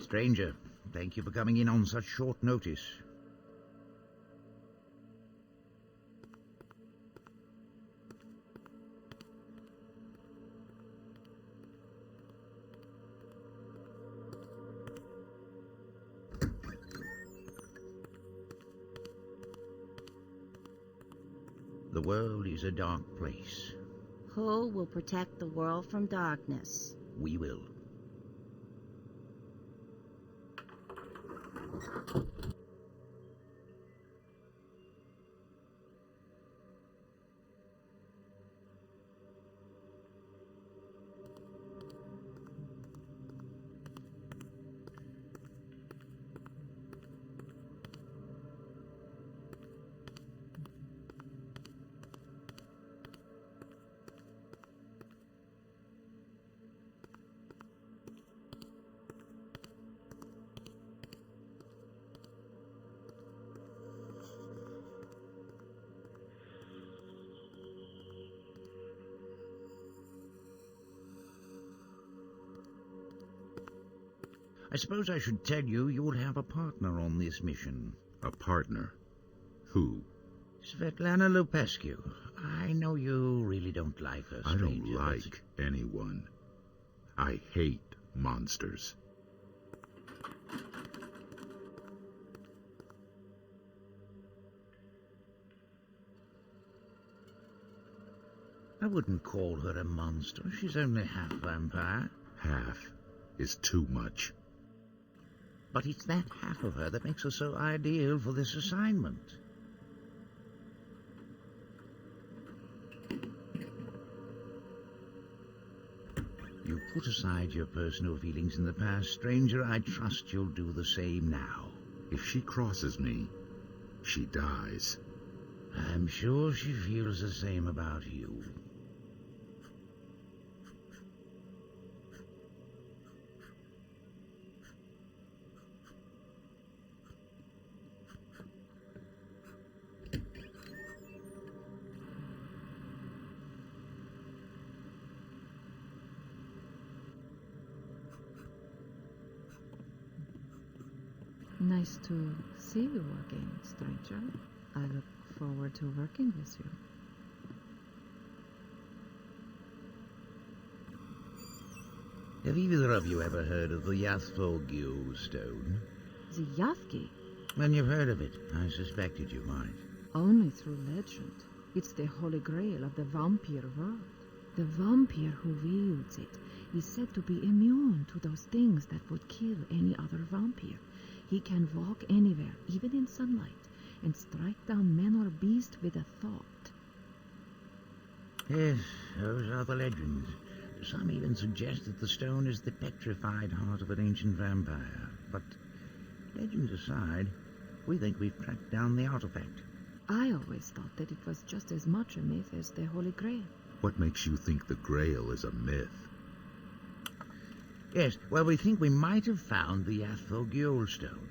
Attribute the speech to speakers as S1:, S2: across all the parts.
S1: Stranger, thank you for coming in on such short notice. The world is a dark place.
S2: Who will protect the world from darkness?
S1: We will. I suppose I should tell you you'll have a partner on this mission.
S3: A partner? Who?
S1: Svetlana Lupescu. I know you really don't like her, stranger.
S3: I don't like anyone. I hate monsters.
S1: I wouldn't call her a monster. She's only half vampire.
S3: Half is too much.
S1: But it's that half of her that makes her so ideal for this assignment. You put aside your personal feelings in the past, stranger. I trust you'll do the same now.
S3: If she crosses me, she dies.
S1: I'm sure she feels the same about you.
S4: Nice to see you again, stranger. I look forward to working with you.
S1: Have either of you ever heard of the Yathvogil stone?
S4: The Yathgi?
S1: When you've heard of it, I suspected you might.
S4: Only through legend. It's the holy grail of the vampire world. The vampire who wields it is said to be immune to those things that would kill any other vampire. He can walk anywhere, even in sunlight, and strike down man or beast with a thought.
S1: Yes, those are the legends. Some even suggest that the stone is the petrified heart of an ancient vampire. But legends aside, we think we've tracked down the artifact.
S4: I always thought that it was just as much a myth as the Holy Grail.
S3: What makes you think the Grail is a myth?
S1: Yes, well, we think we might have found the Yathvogil stone.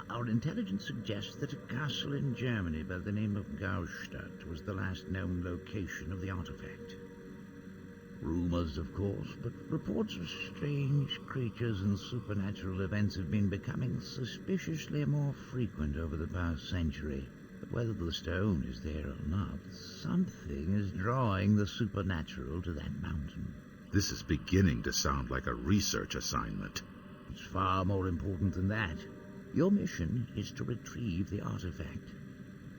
S1: Our intelligence suggests that a castle in Germany by the name of Gaustadt was the last known location of the artifact. Rumors, of course, but reports of strange creatures and supernatural events have been becoming suspiciously more frequent over the past century. But whether the stone is there or not, something is drawing the supernatural to that mountain.
S3: This is beginning to sound like a research assignment.
S1: It's far more important than that. Your mission is to retrieve the artifact.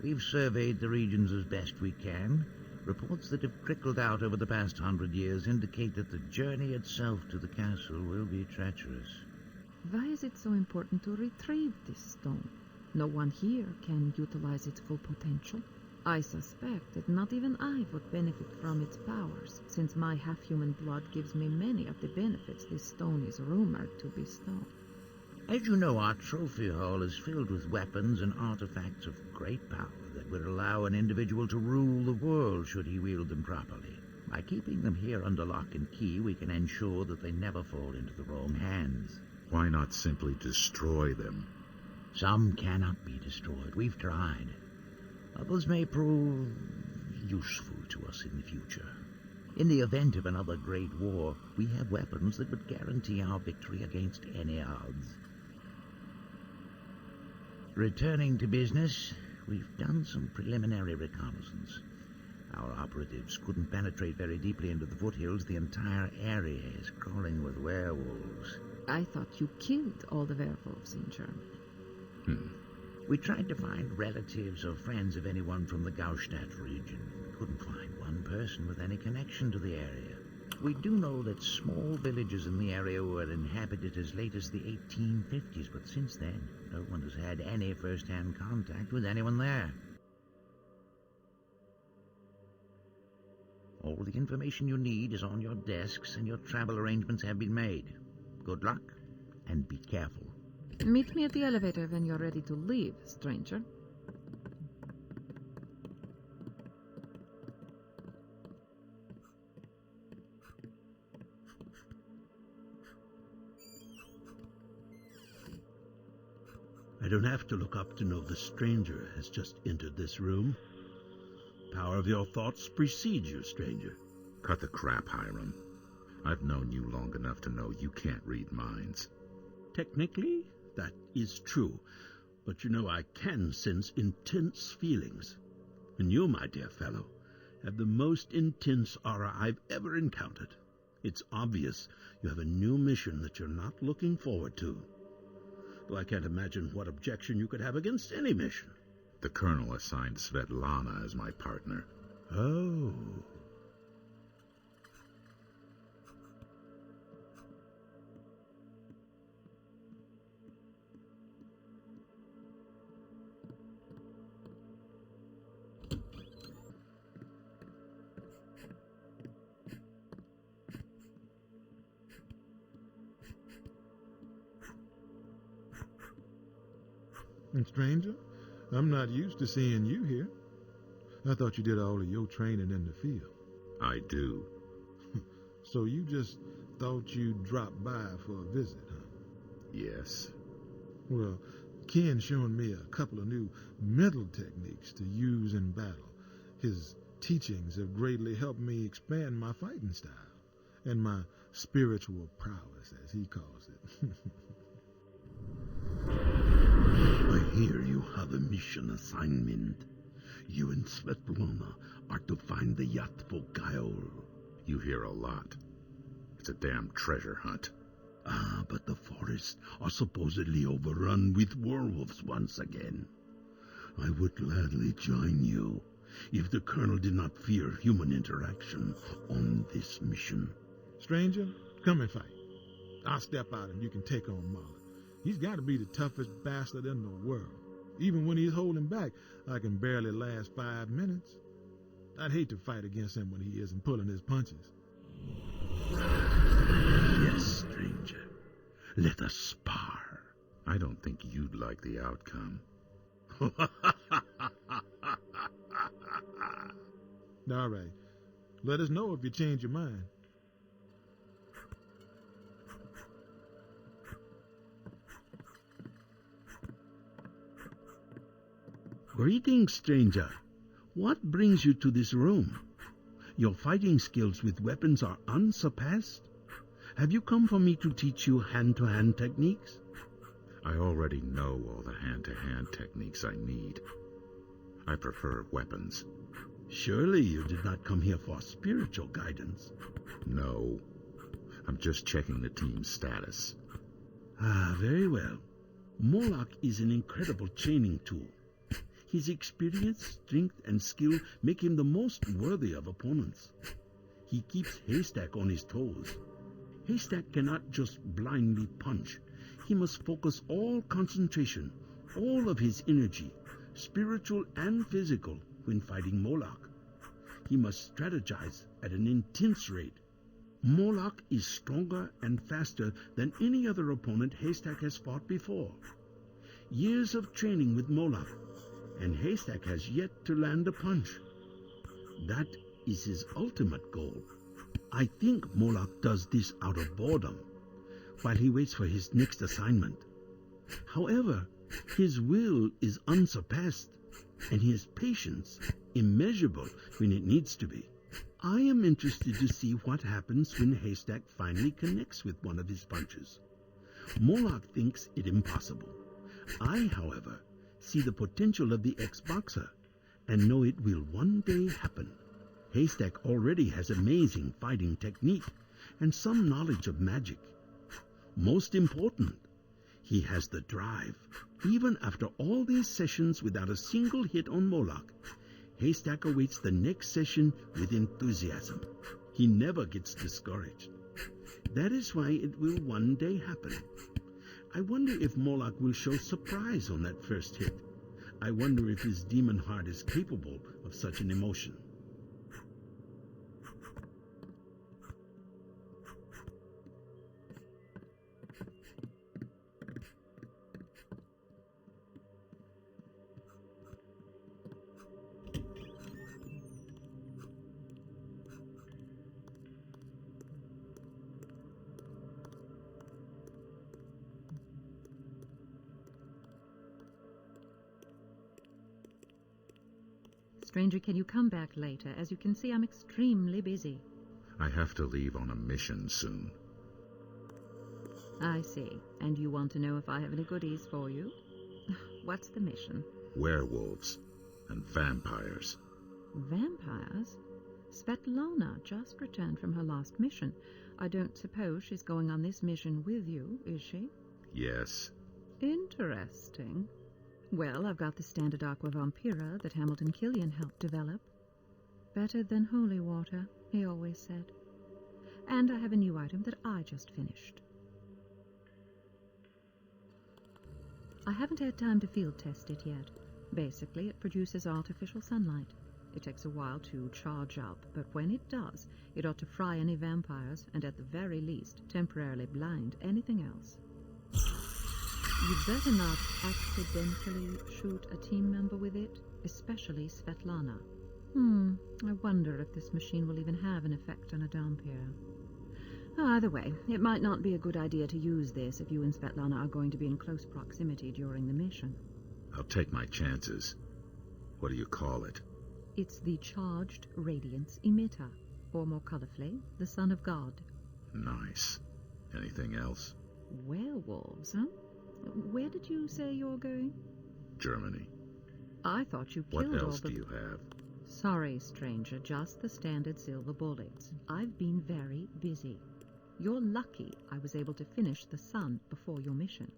S1: We've surveyed the regions as best we can. Reports that have trickled out over the past 100 years indicate that the journey itself to the castle will be treacherous.
S4: Why is it so important to retrieve this stone? No one here can utilize its full potential. I suspect that not even I would benefit from its powers, since my half-human blood gives me many of the benefits this stone is rumored to bestow.
S1: As you know, our trophy hall is filled with weapons and artifacts of great power that would allow an individual to rule the world should he wield them properly. By keeping them here under lock and key, we can ensure that they never fall into the wrong hands.
S3: Why not simply destroy them?
S1: Some cannot be destroyed. We've tried. Others may prove useful to us in the future. In the event of another great war, we have weapons that would guarantee our victory against any odds. Returning to business, we've done some preliminary reconnaissance. Our operatives couldn't penetrate very deeply into the foothills. The entire area is crawling with werewolves.
S4: I thought you killed all the werewolves in Germany.
S1: We tried to find relatives or friends of anyone from the Gaustadt region. Couldn't find one person with any connection to the area. We do know that small villages in the area were inhabited as late as the 1850s, but since then, no one has had any first-hand contact with anyone there. All the information you need is on your desks, and your travel arrangements have been made. Good luck, and be careful.
S4: Meet me at the elevator when you're ready to leave, stranger.
S5: I don't have to look up to know the stranger has just entered this room. Power of your thoughts precedes you, stranger.
S3: Cut the crap, Hiram. I've known you long enough to know you can't read minds.
S5: Technically, that is true. But you know I can sense intense feelings. And you, my dear fellow, have the most intense aura I've ever encountered. It's obvious you have a new mission that you're not looking forward to. Though I can't imagine what objection you could have against any mission.
S3: The Colonel assigned Svetlana as my partner.
S5: Oh.
S6: And stranger, I'm not used to seeing you here. I thought you did all of your training in the field.
S3: I do.
S6: So you just thought you'd drop by for a visit, huh?
S3: Yes.
S6: Well, Ken's showing me a couple of new mental techniques to use in battle. His teachings have greatly helped me expand my fighting style and my spiritual prowess, as he calls it.
S5: I hear you have a mission assignment. You and Svetlana are to find the Yachtful Guile.
S3: You hear a lot. It's a damn treasure hunt.
S5: Ah, but the forests are supposedly overrun with werewolves once again. I would gladly join you if the Colonel did not fear human interaction on this mission.
S6: Stranger, come and fight. I'll step out and you can take on Molly. He's got to be the toughest bastard in the world. Even when he's holding back, I can barely last 5 minutes. I'd hate to fight against him when he isn't pulling his punches.
S5: Yes, stranger. Let us spar.
S3: I don't think you'd like the outcome.
S6: All right. Let us know if you change your mind.
S5: Greetings, stranger. What brings you to this room? Your fighting skills with weapons are unsurpassed. Have you come for me to teach you hand-to-hand techniques?
S3: I already know all the hand-to-hand techniques I need. I prefer weapons.
S5: Surely you did not come here for spiritual guidance.
S3: No. I'm just checking the team's status.
S5: Ah, very well. Moloch is an incredible chaining tool. His experience, strength, and skill make him the most worthy of opponents. He keeps Haystack on his toes. Haystack cannot just blindly punch. He must focus all concentration, all of his energy, spiritual and physical, when fighting Moloch. He must strategize at an intense rate. Moloch is stronger and faster than any other opponent Haystack has fought before. Years of training with Moloch, and Haystack has yet to land a punch. That is his ultimate goal. I think Moloch does this out of boredom, while he waits for his next assignment. However, his will is unsurpassed, and his patience immeasurable when it needs to be. I am interested to see what happens when Haystack finally connects with one of his punches. Moloch thinks it impossible. I, however, see the potential of the ex-boxer and know it will one day happen. Haystack already has amazing fighting technique and some knowledge of magic. Most important, he has the drive. Even after all these sessions without a single hit on Moloch, Haystack awaits the next session with enthusiasm. He never gets discouraged. That is why it will one day happen. I wonder if Moloch will show surprise on that first hit. I wonder if his demon heart is capable of such an emotion.
S4: Stranger, can you come back later? As you can see, I'm extremely busy.
S3: I have to leave on a mission soon.
S4: I see. And you want to know if I have any goodies for you? What's the mission?
S3: Werewolves and vampires.
S4: Vampires? Svetlana just returned from her last mission. I don't suppose she's going on this mission with you, is she?
S3: Yes.
S4: Interesting. Well, I've got the standard Aqua Vampira that Hamilton Killian helped develop. Better than holy water, he always said. And I have a new item that I just finished. I haven't had time to field test it yet. Basically, it produces artificial sunlight. It takes a while to charge up, but when it does, it ought to fry any vampires and at the very least temporarily blind anything else. You'd better not accidentally shoot a team member with it, especially Svetlana. I wonder if this machine will even have an effect on a Dhampir. Either way, it might not be a good idea to use this if you and Svetlana are going to be in close proximity during the mission.
S3: I'll take my chances. What do you call it?
S4: It's the Charged Radiance Emitter, or more colorfully, the Son of God.
S3: Nice. Anything else?
S4: Werewolves, huh? Where did you say you're going?
S3: Germany.
S4: I thought you killed all the...
S3: What else do you have?
S4: Sorry, stranger, just the standard silver bullets. I've been very busy. You're lucky I was able to finish the sun before your mission.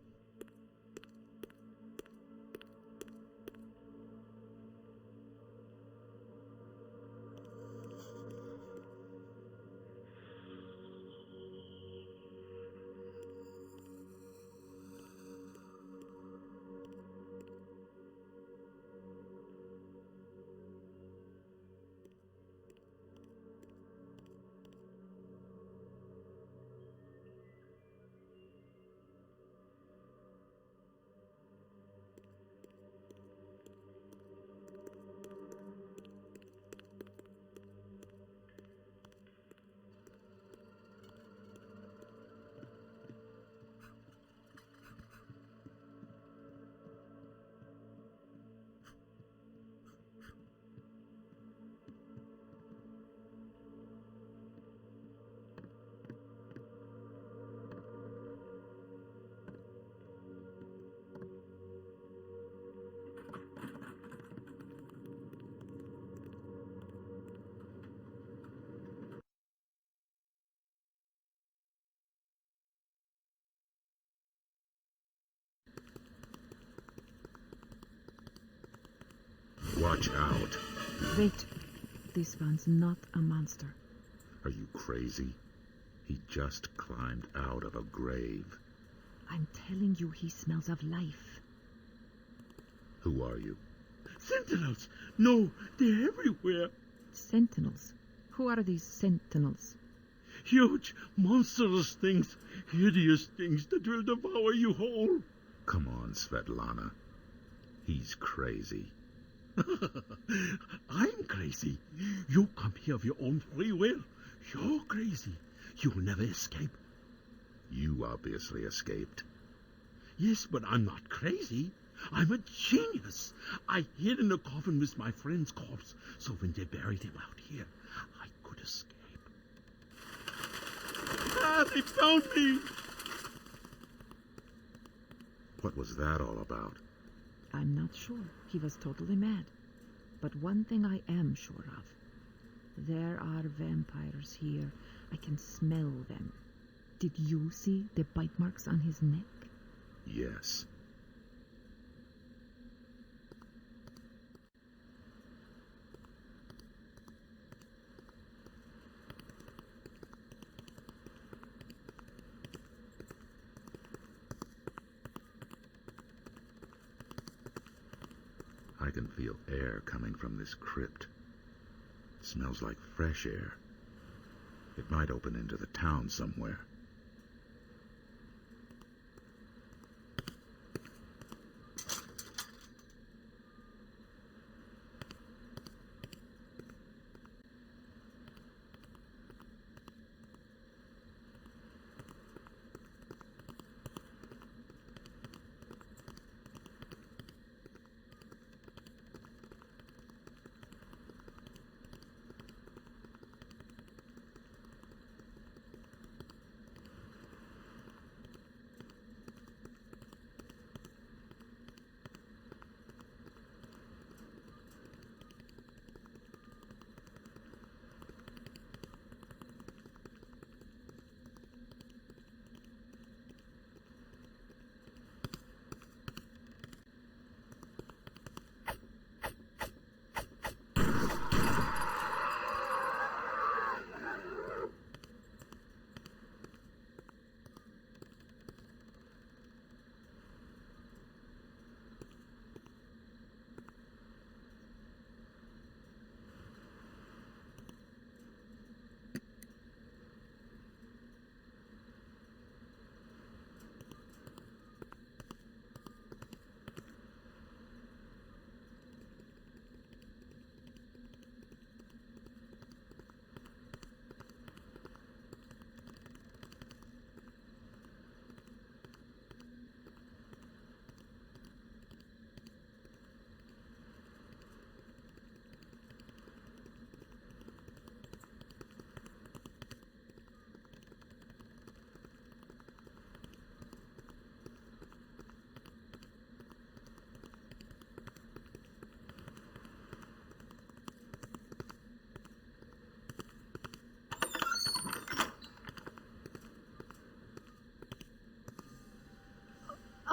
S3: Watch out.
S4: Wait. This one's not a monster.
S3: Are you crazy? He just climbed out of a grave.
S4: I'm telling you, he smells of life.
S3: Who are you?
S5: Sentinels! No, they're everywhere.
S4: Sentinels? Who are these sentinels?
S5: Huge, monstrous things. Hideous things that will devour you whole.
S3: Come on, Svetlana. He's crazy.
S5: I'm crazy. You come here of your own free will. You're crazy. You'll never escape.
S3: You obviously escaped.
S5: Yes, but I'm not crazy. I'm a genius. I hid in the coffin with my friend's corpse, so when they buried him out here, I could
S3: escape.
S5: Ah, they found me!
S3: What was that all about?
S4: I'm not sure. He was totally mad. But one thing I am sure of. There are vampires here. I can smell them. Did you see the bite marks on his neck?
S3: Yes. I can feel air coming from this crypt. It smells like fresh air. It might open into the town somewhere.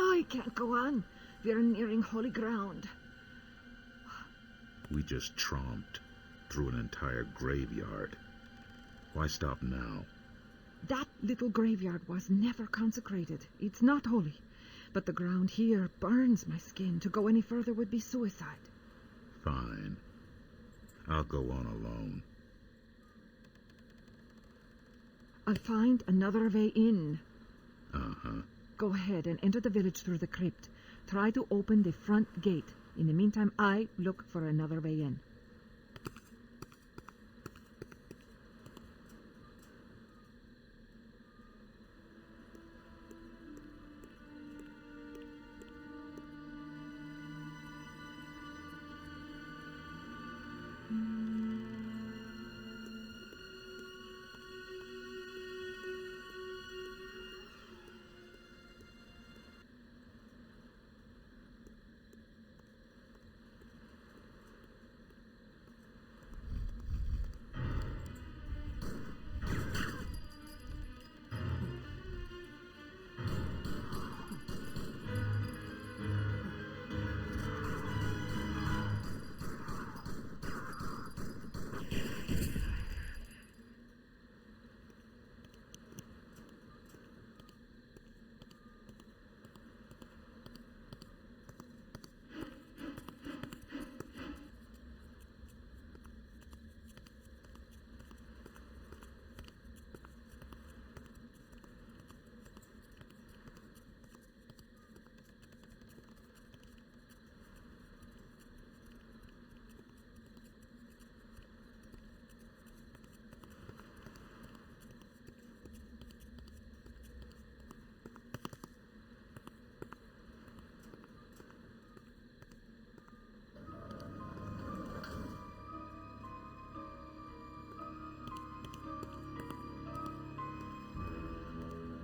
S4: I can't go on. We're nearing holy ground.
S3: We just tromped through an entire graveyard. Why stop now?
S4: That little graveyard was never consecrated. It's not holy. But the ground here burns my skin. To go any further would be suicide.
S3: Fine. I'll go on alone.
S4: I'll find another way in.
S3: Uh-huh.
S4: Go ahead and enter the village through the crypt. Try to open the front gate. In the meantime, I look for another way in.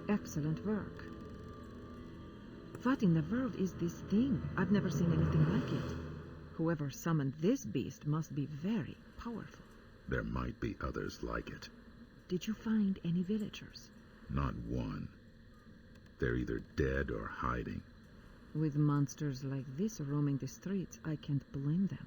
S4: Excellent work. What in the world is this thing? I've never seen anything like it. Whoever summoned this beast must be very powerful.
S3: There might be others like it.
S4: Did you find any villagers?
S3: Not one. They're either dead or hiding.
S4: With monsters like this roaming the streets, I can't blame them.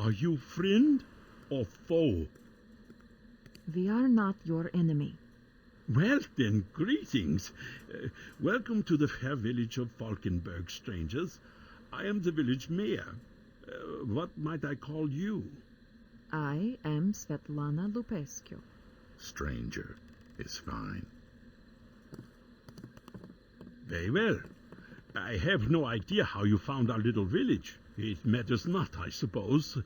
S5: Are you friend or foe?
S4: We are not your enemy.
S5: Well, then, greetings. Welcome to the fair village of Falkenberg, strangers. I am the village mayor. What might I call you?
S4: I am Svetlana Lupescu.
S3: Stranger is fine.
S5: Very well. I have no idea how you found our little village. It matters not, I suppose.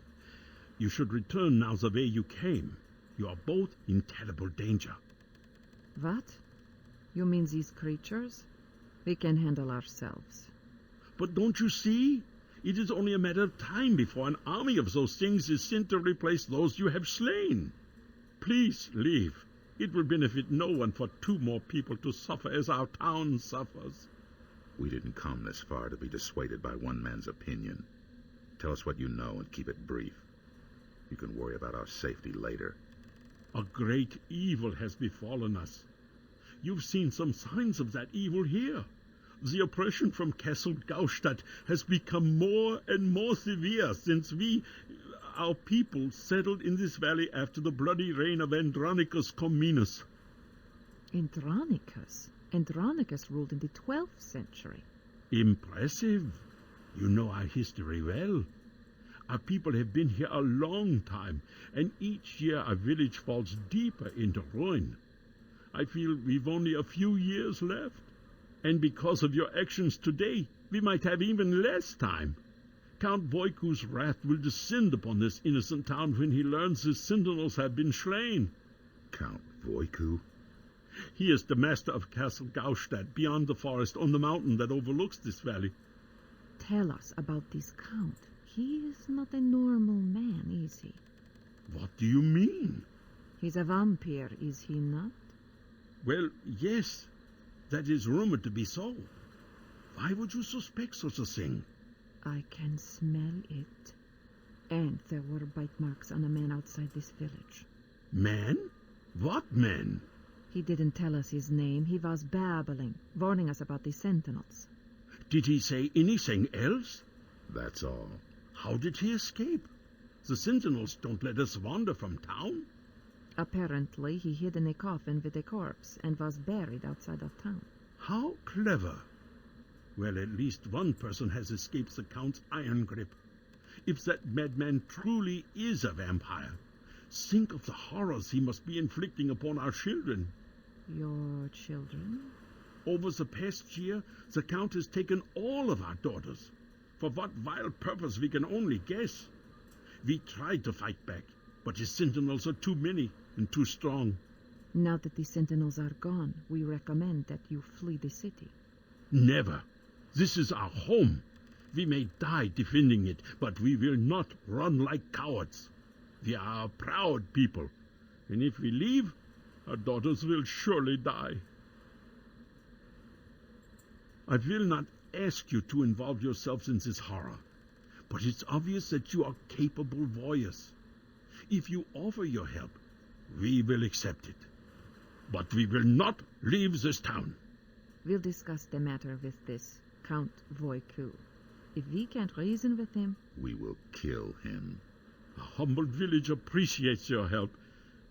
S5: You should return now the way you came. You are both in terrible danger.
S4: What? You mean these creatures? We can handle ourselves.
S5: But don't you see? It is only a matter of time before an army of those things is sent to replace those you have slain. Please leave. It will benefit no one for 2 more people to suffer as our town suffers.
S3: We didn't come this far to be dissuaded by one man's opinion. Tell us what you know and keep it brief. You can worry about our safety later.
S5: A great evil has befallen us. You've seen some signs of that evil here. The oppression from Castle Gaustadt has become more and more severe since our people, settled in this valley after the bloody reign of Andronicus Comminus.
S4: Andronicus? Andronicus ruled in the 12th century.
S5: Impressive. You know our history well. Our people have been here a long time, and each year our village falls deeper into ruin. I feel we've only a few years left, and because of your actions today, we might have even less time. Count Voiku's wrath will descend upon this innocent town when he learns his sentinels have been slain.
S3: Count Voiku?
S5: He is the master of Castle Gaustadt, beyond the forest on the mountain that overlooks this valley.
S4: Tell us about this count. He is not a normal man, is he?
S5: What do you mean?
S4: He's a vampire, is he not?
S5: Well, yes. That is rumored to be so. Why would you suspect such a thing?
S4: I can smell it. And there were bite marks on a man outside this village.
S5: Man? What man?
S4: He didn't tell us his name. He was babbling, warning us about the sentinels.
S5: Did he say anything else?
S3: That's all.
S5: How did he escape? The sentinels don't let us wander from town.
S4: Apparently, he hid in a coffin with a corpse and was buried outside of town.
S5: How clever. Well, at least one person has escaped the Count's iron grip. If that madman truly is a vampire, think of the horrors he must be inflicting upon our children.
S4: Your children?
S5: Over the past year, the Count has taken all of our daughters. For what vile purpose we can only guess. We tried to fight back, but his sentinels are too many and too strong.
S4: Now that the sentinels are gone, we recommend that you flee the city.
S5: Never. This is our home. We may die defending it, but we will not run like cowards. We are a proud people, and if we leave, our daughters will surely die. I will not ask you to involve yourselves in this horror, but it's obvious that you are capable voyeurs. If you offer your help, we will accept it. But we will not leave this town.
S4: We'll discuss the matter with this Count Voiku. If we can't reason with him,
S3: We will kill him.
S5: A humble village appreciates your help.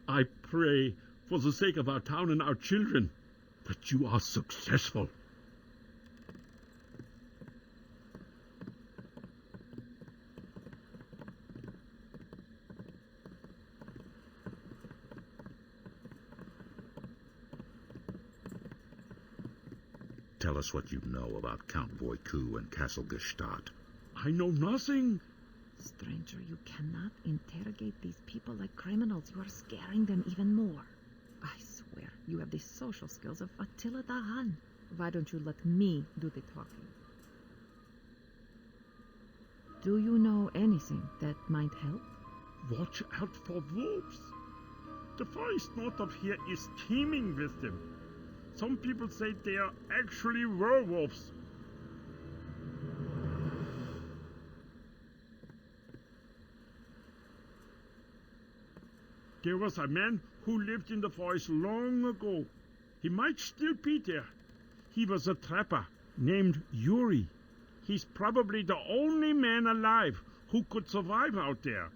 S5: I pray, for the sake of our town and our children, that you are successful.
S3: Tell us what you know about Count Voiku and Castle Gestadt.
S5: I know nothing.
S4: stranger, you cannot interrogate these people like criminals. You are scaring them even more. I swear, you have the social skills of Attila the Hun. Why don't you let me do the talking? Do you know anything that might help?
S5: Watch out for wolves. The forest north of here is teeming with them. Some people say they are actually werewolves. There was a man who lived in the forest long ago. He might still be there. He was a trapper named Yuri. He's probably the only man alive
S7: Who could survive out there?